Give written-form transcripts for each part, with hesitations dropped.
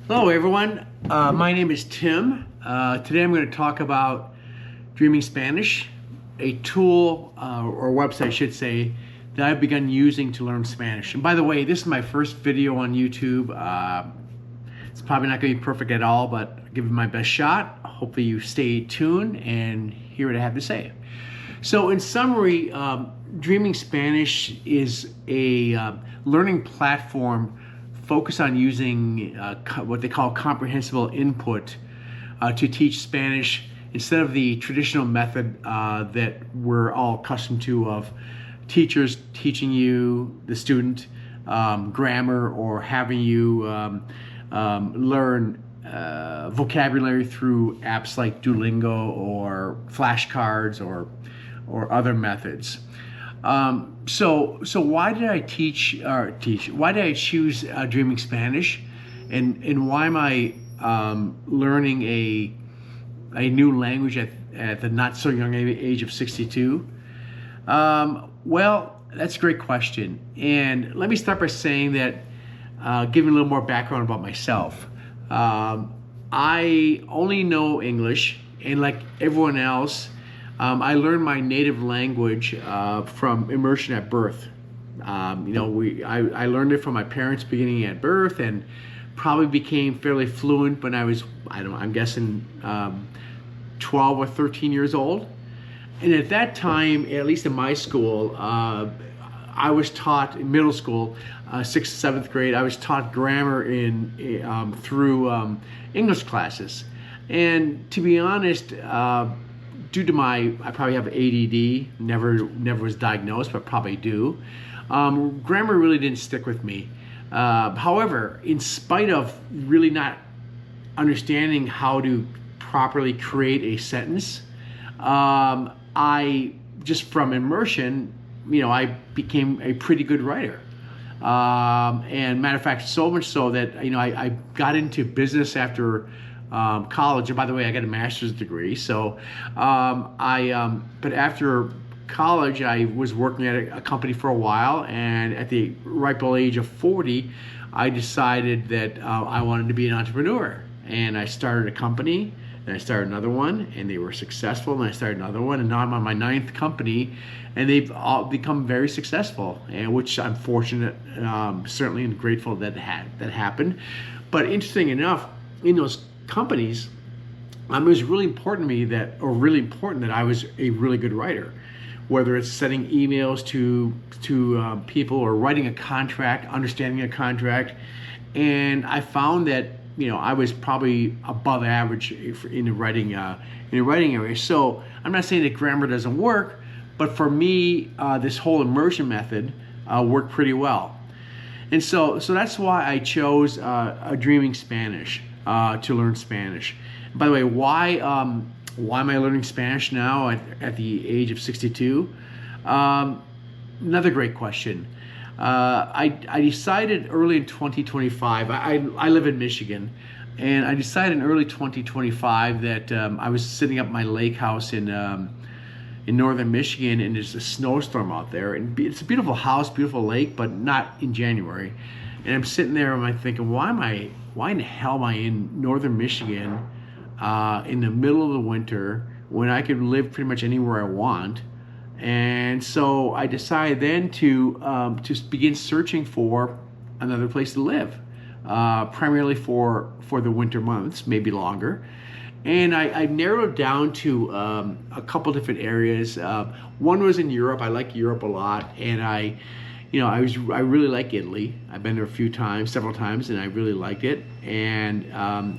Hello everyone, my name is Tim. Today I'm going to talk about Dreaming Spanish, a tool or website I should say that I've begun using to learn Spanish. And by the way, this is my first video on YouTube. It's probably not going to be perfect at all, but I'll give it my best shot. Hopefully you stay tuned and hear what I have to say. So in summary, Dreaming Spanish is a learning platform focused on using what they call comprehensible input to teach Spanish instead of the traditional method that we're all accustomed to of teachers teaching you, the student, grammar, or having you learn vocabulary through apps like Duolingo or flashcards or other methods. So why did I Why did I choose Dreaming Spanish, and why am I learning a new language at the not so young age of 62? Well, that's a great question, and let me start by saying that, giving a little more background about myself. I only know English, and like everyone else, I learned my native language from immersion at birth. I learned it from my parents beginning at birth, and probably became fairly fluent when I was, I'm guessing 12 or 13 years old. And at that time, at least in my school, I was taught in middle school, 6th, 7th grade, I was taught grammar through English classes. And to be honest, due to I probably have ADD, never was diagnosed, but probably do. Grammar really didn't stick with me. However, in spite of really not understanding how to properly create a sentence, I just from immersion, I became a pretty good writer. And matter of fact, so much so that I got into business after college. And by the way, I got a master's degree. So, but after college, I was working at a company for a while, and at the ripe old age of 40, I decided that I wanted to be an entrepreneur. And I started a company, and I started another one, and they were successful, and I started another one, and now I'm on my 9th company, and they've all become very successful, and which I'm fortunate, certainly, and grateful that happened. But interesting enough, in those companies, it was really important to me that I was a really good writer, whether it's sending emails to people or writing a contract, understanding a contract. And I found that I was probably above average in the writing area. So I'm not saying that grammar doesn't work, but for me, this whole immersion method worked pretty well. And so that's why I chose Dreaming Spanish to learn Spanish. By the way, why am I learning Spanish now at the age of 62? Another great question. I decided early in 2025, I live in Michigan, and I decided in early 2025 that I was sitting up my lake house in northern Michigan, and there's a snowstorm out there, and it's a beautiful house, beautiful lake, but not in January. And I'm sitting there and I'm thinking, why in the hell am I in northern Michigan in the middle of the winter when I could live pretty much anywhere I want? And so I decided then to begin searching for another place to live, primarily for the winter months, maybe longer. And I narrowed it down to a couple different areas. One was in Europe. I like Europe a lot, and I really like Italy. I've been there several times, and I really liked it. And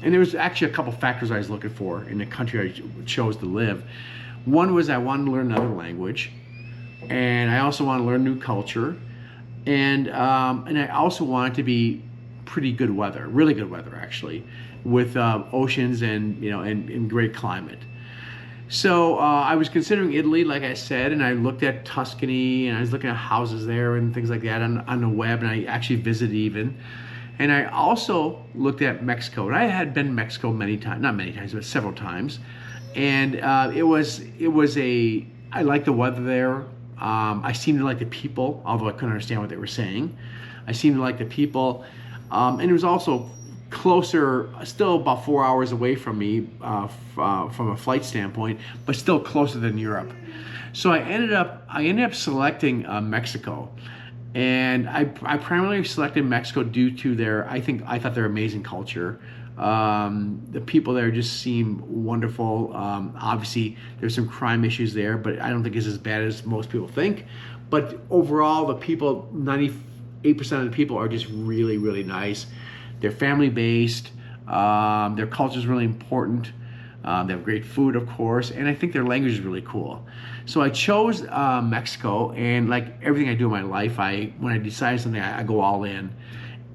there was actually a couple factors I was looking for in the country I chose to live. One was I wanted to learn another language, and I also wanted to learn new culture, and I also wanted to be pretty good weather, really good weather actually, with oceans and great climate. So I was considering Italy, like I said, and I looked at Tuscany, and I was looking at houses there and things like that on the web, and I actually visited even. And I also looked at Mexico, and I had been to Mexico many times, not many times, but several times. And I liked the weather there. I seemed to like the people, although I couldn't understand what they were saying. I seemed to like the people. And it was also closer, still about 4 hours away from me from a flight standpoint, but still closer than Europe. So I ended up selecting Mexico, and I primarily selected Mexico due to I thought their amazing culture. The people there just seem wonderful. Obviously, there's some crime issues there, but I don't think it's as bad as most people think. But overall, the people, 98% of the people are just really, really nice. They're family-based. Their culture is really important. They have great food, of course, and I think their language is really cool. So I chose Mexico, and like everything I do in my life, when I decide something, I go all in.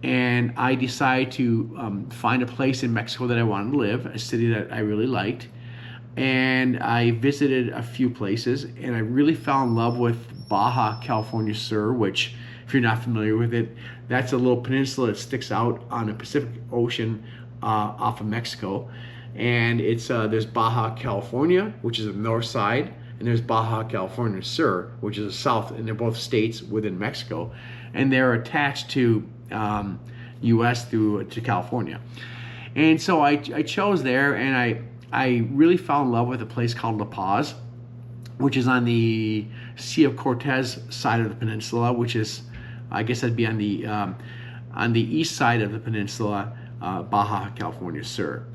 And I decided to find a place in Mexico that I wanted to live, a city that I really liked. And I visited a few places, and I really fell in love with Baja California Sur, which, if you're not familiar with it, that's a little peninsula that sticks out on the Pacific Ocean off of Mexico. And there's Baja California, which is the north side, and there's Baja California Sur, which is the south, and they're both states within Mexico. And they're attached to U.S. to California. And so I chose there, and I really fell in love with a place called La Paz, which is on the Sea of Cortez side of the peninsula, which is, I guess that'd be on the east side of the peninsula, Baja California Sur.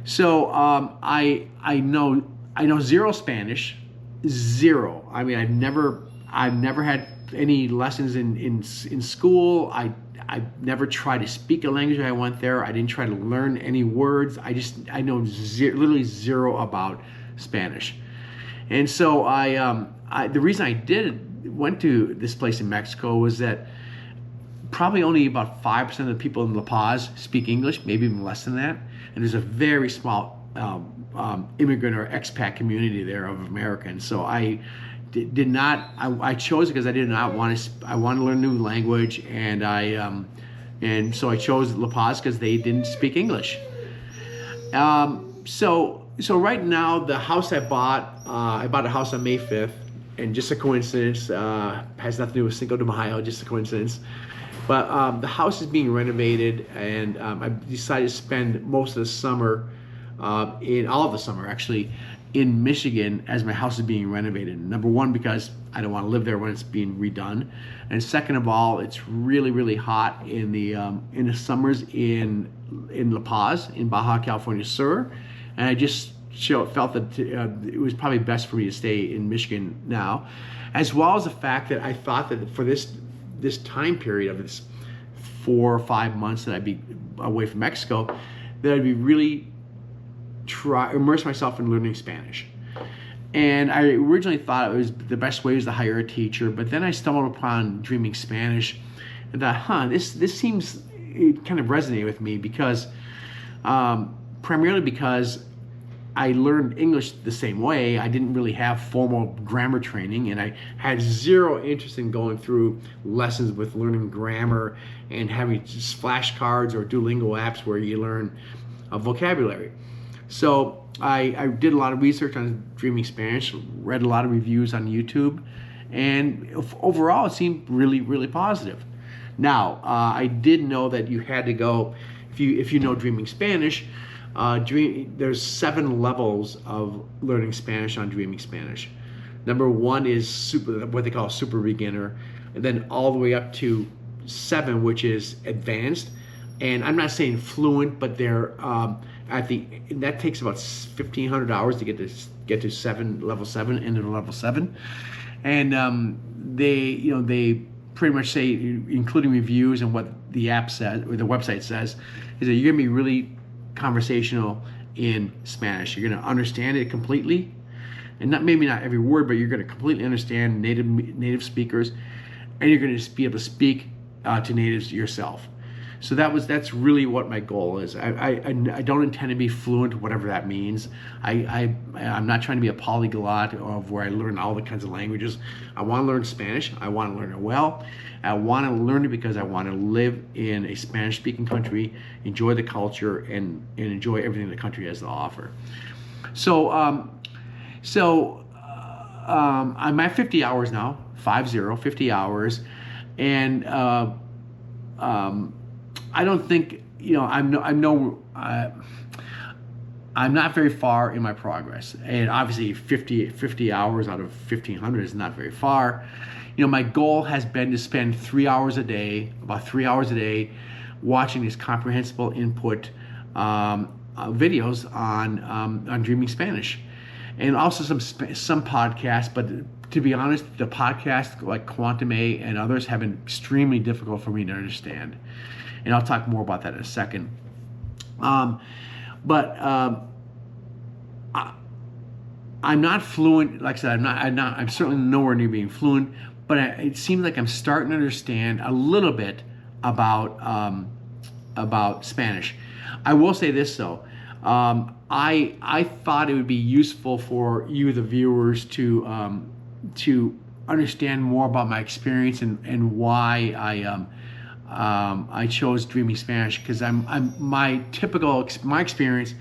So I know zero Spanish, zero. I mean, I've never had any lessons in school. I never tried to speak a language when I went there. I didn't try to learn any words. I know literally zero about Spanish. And so the reason I went to this place in Mexico was that probably only about 5% of the people in La Paz speak English, maybe even less than that. And there's a very small immigrant or expat community there of Americans. So I chose it because I did not want to. I wanted to learn a new language, and so I chose La Paz because they didn't speak English. So right now, the house I bought a house on May 5th, and just a coincidence, has nothing to do with Cinco de Mayo, just a coincidence. But the house is being renovated, and I decided to spend most of the summer, all of the summer actually, in Michigan as my house is being renovated. Number one, because I don't want to live there when it's being redone, and second of all, it's really, really hot in the summers in La Paz, in Baja California Sur, and I just felt that it was probably best for me to stay in Michigan now, as well as the fact that I thought that for this time period of this 4 or 5 months that I'd be away from Mexico, that I'd be really immerse myself in learning Spanish. And I originally thought it was the best way was to hire a teacher, but then I stumbled upon Dreaming Spanish and thought, this seems, it kind of resonated with me because primarily because I learned English the same way. I didn't really have formal grammar training, and I had zero interest in going through lessons with learning grammar and having just flashcards or Duolingo apps where you learn vocabulary. So I did a lot of research on Dreaming Spanish, read a lot of reviews on YouTube, and overall it seemed really, really positive. Now, I did know that you had to go, if you know Dreaming Spanish, there's 7 levels of learning Spanish on Dreaming Spanish. Number 1 is what they call super beginner, and then all the way up to 7, which is advanced. And I'm not saying fluent, but they're that takes about 1,500 hours to get to level 7 into level 7, and they pretty much say, including reviews and what the app says or the website says, is that you're gonna be really conversational in Spanish. You're going to understand it completely, and maybe not every word, but you're going to completely understand native speakers, and you're going to just be able to speak to natives yourself. So that's really what my goal is. I don't intend to be fluent, whatever that means. I'm not trying to be a polyglot of where I learn all the kinds of languages. I want to learn Spanish. I want to learn it well. I want to learn it because I want to live in a Spanish-speaking country, enjoy the culture, and enjoy everything the country has to offer. So I'm at 50 hours now, 50 hours, and I don't think I'm not very far in my progress, and obviously 50 hours out of 1,500 is not very far. My goal has been to spend 3 hours a day, about 3 hours a day, watching these comprehensible input videos on Dreaming Spanish, and also some podcasts. But to be honest, the podcasts like Quantum A and others have been extremely difficult for me to understand, and I'll talk more about that in a second. I'm not fluent. Like I said, I'm certainly nowhere near being fluent. But it seems like I'm starting to understand a little bit about Spanish. I will say this though. I thought it would be useful for you, the viewers, to understand more about my experience and why I chose Dreaming Spanish, because my experience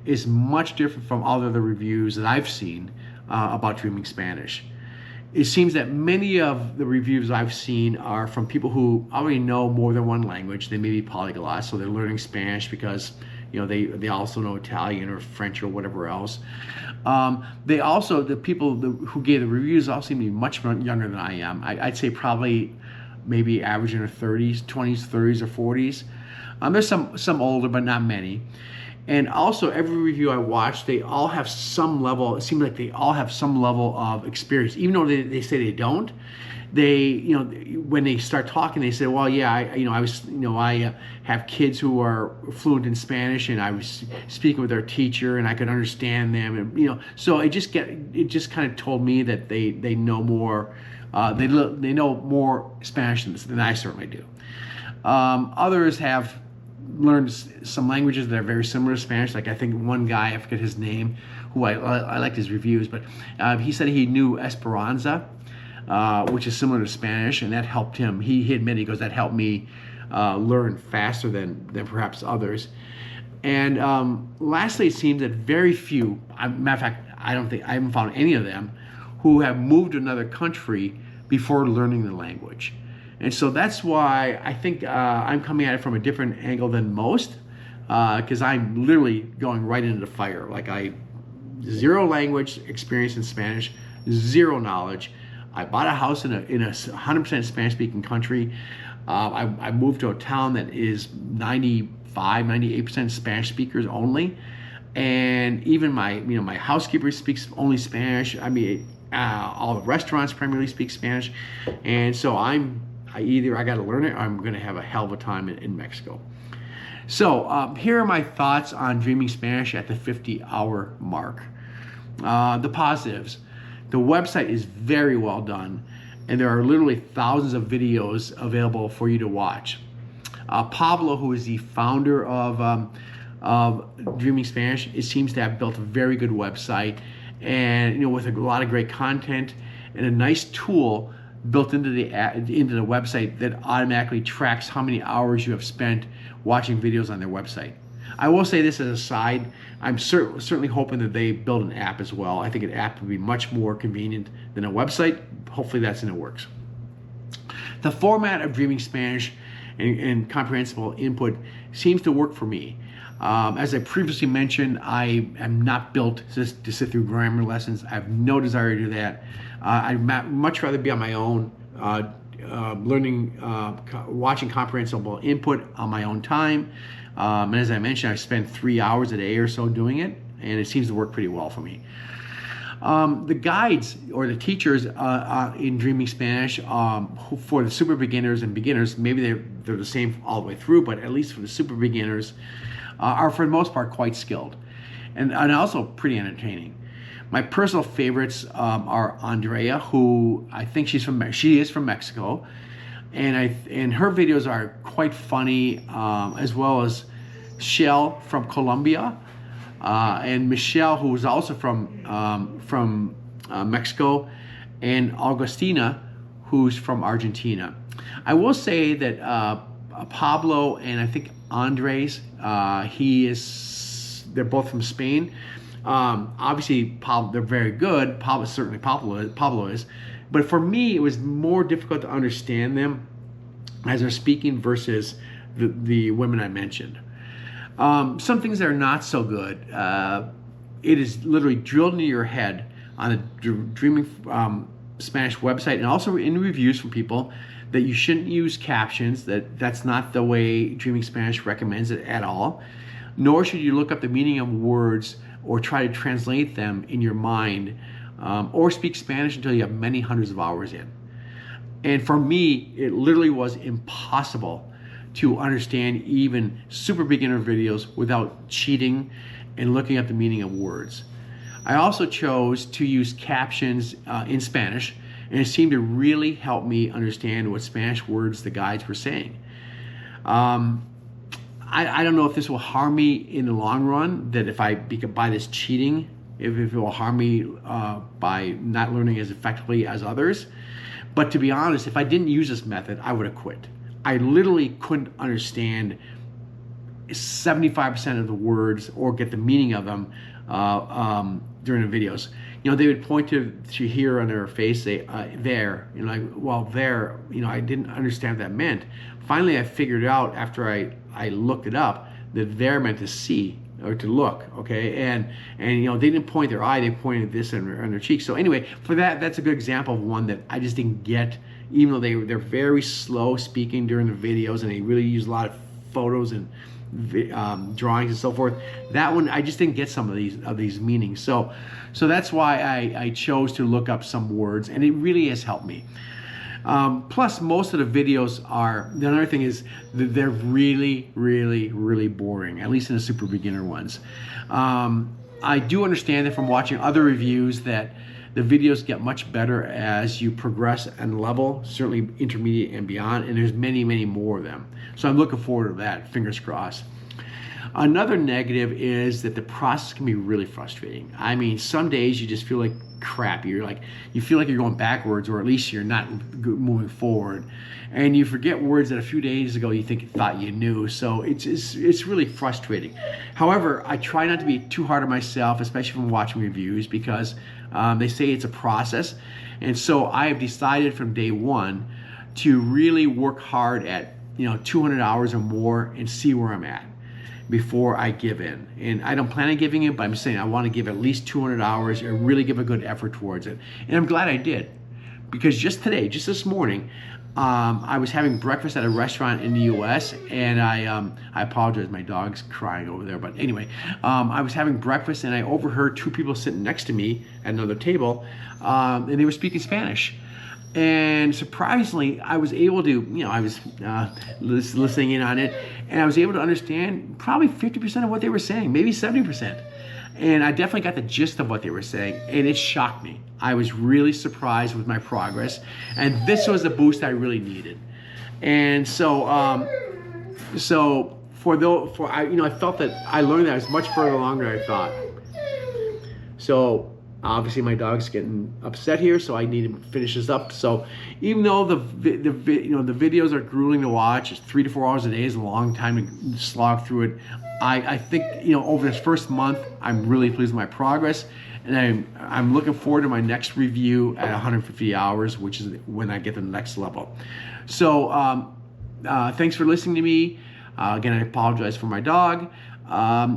is much different from all the other reviews that I've seen about Dreaming Spanish. It seems that many of the reviews I've seen are from people who already know more than one language. They may be polyglots, so they're learning Spanish because they also know Italian or French or whatever else. The people who gave the reviews all seem to be much younger than I am. I'd say probably maybe average in their 30s, 20s, 30s, or 40s. There's some older, but not many. And also, every review I watch, they all have some level. It seems like they all have some level of experience, even though they say they don't. They, when they start talking, they say, "Well, yeah, I have kids who are fluent in Spanish, and I was speaking with their teacher, and I could understand them." And so it just kind of told me that they know more. They know more Spanish than I certainly do. Others have learned some languages that are very similar to Spanish. Like I think one guy, I forget his name, who I liked his reviews, but he said he knew Esperanza, which is similar to Spanish, and that helped him. He admitted, he goes, that helped me learn faster than perhaps others. And lastly, it seems that very few, matter of fact, I haven't found any of them who have moved to another country before learning the language. And so that's why I think I'm coming at it from a different angle than most, because I'm literally going right into the fire. Like zero language experience in Spanish, zero knowledge. I bought a house in a 100% Spanish-speaking country. I moved to a town that is 98% Spanish speakers only, and even my housekeeper speaks only Spanish. I mean, all the restaurants primarily speak Spanish, and so either I got to learn it or I'm going to have a hell of a time in Mexico. So here are my thoughts on Dreaming Spanish at the 50-hour mark. The positives. The website is very well done, and there are literally thousands of videos available for you to watch. Pablo, who is the founder of Dreaming Spanish, it seems to have built a very good website, and with a lot of great content and a nice tool built into the website that automatically tracks how many hours you have spent watching videos on their website. I will say this as a side, I'm certainly hoping that they build an app as well. I think an app would be much more convenient than a website. Hopefully that's in the works. The format of Dreaming Spanish and comprehensible input seems to work for me. As I previously mentioned, I am not built to sit through grammar lessons. I have no desire to do that. I'd much rather be on my own, learning, watching comprehensible input on my own time. And as I mentioned, I spend 3 hours a day or so doing it, and it seems to work pretty well for me. The guides or the teachers in Dreaming Spanish for the super beginners and beginners, maybe they're the same all the way through, but at least for the super beginners, are for the most part quite skilled and also pretty entertaining. My personal favorites are Andrea, who I think she is from Mexico, and her videos are quite funny, as well as Shell from Colombia, and Michelle, who is also from Mexico, and Augustina, who's from Argentina. I will say that Pablo and I think Andres, they're both from Spain. Obviously, they're very good. Pablo is. But for me, it was more difficult to understand them as they're speaking versus the women I mentioned. Some things that are not so good. It is literally drilled into your head on a Dreaming Spanish website, and also in reviews from people, that you shouldn't use captions, that's not the way Dreaming Spanish recommends it at all. Nor should you look up the meaning of words or try to translate them in your mind, or speak Spanish until you have many hundreds of hours in. And for me, it literally was impossible to understand even super beginner videos without cheating and looking up the meaning of words. I also chose to use captions in Spanish, and it seemed to really help me understand what Spanish words the guides were saying. I don't know if this will harm me in the long run, that if I, by this cheating, if it will harm me by not learning as effectively as others. But to be honest, if I didn't use this method, I would have quit. I literally couldn't understand 75% of the words or get the meaning of them during the videos. You know, they would point to here on their face, say, there, you know, like, well, there, you know, I didn't understand what that meant. Finally, I figured out after I looked it up that there meant to see or to look, okay? And you know, they didn't point their eye, they pointed this on their cheek. So anyway, for that's a good example of one that I just didn't get, even though they're very slow speaking during the videos and they really use a lot of photos and drawings and so forth. That one I just didn't get some of these meanings. So that's why I chose to look up some words, and it really has helped me. Plus, most of the videos are, the other thing is that they're really, really, really boring, at least in the super beginner ones. I do understand that from watching other reviews that the videos get much better as you progress and level, certainly intermediate and beyond, and there's many, many more of them. So I'm looking forward to that, fingers crossed. Another negative is that the process can be really frustrating. I mean, some days you just feel like crap. You feel like you're going backwards, or at least you're not moving forward, and you forget words that a few days ago you thought you knew. So it's really frustrating. However, I try not to be too hard on myself, especially from watching reviews, because they say it's a process, and so I have decided from day one to really work hard at 200 hours or more and see where I'm at before I give in. And I don't plan on giving in, but I'm saying I want to give at least 200 hours and really give a good effort towards it. And I'm glad I did, because just this morning, I was having breakfast at a restaurant in the U.S. and I apologize, my dog's crying over there, but anyway, I was having breakfast and I overheard two people sitting next to me at another table, and they were speaking Spanish. And surprisingly, I was able to, I was listening in on it, and I was able to understand probably 50% of what they were saying, maybe 70%. And I definitely got the gist of what they were saying, and it shocked me. I was really surprised with my progress, and this was the boost I really needed. And so, I felt that I learned that I was much further along than I thought. So obviously my dog's getting upset here, so I need to finish this up. So even though the videos are grueling to watch, it's 3 to 4 hours a day is a long time to slog through it. I think over this first month, I'm really pleased with my progress, and I'm looking forward to my next review at 150 hours, which is when I get to the next level. So thanks for listening to me. Again, I apologize for my dog.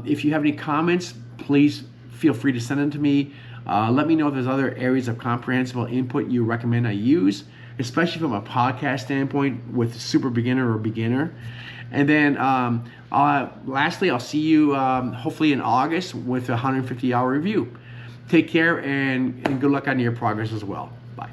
If you have any comments, please feel free to send them to me. Let me know if there's other areas of comprehensible input you recommend I use, especially from a podcast standpoint with super beginner or beginner. And then lastly, I'll see you hopefully in August with a 150-hour review. Take care and good luck on your progress as well. Bye.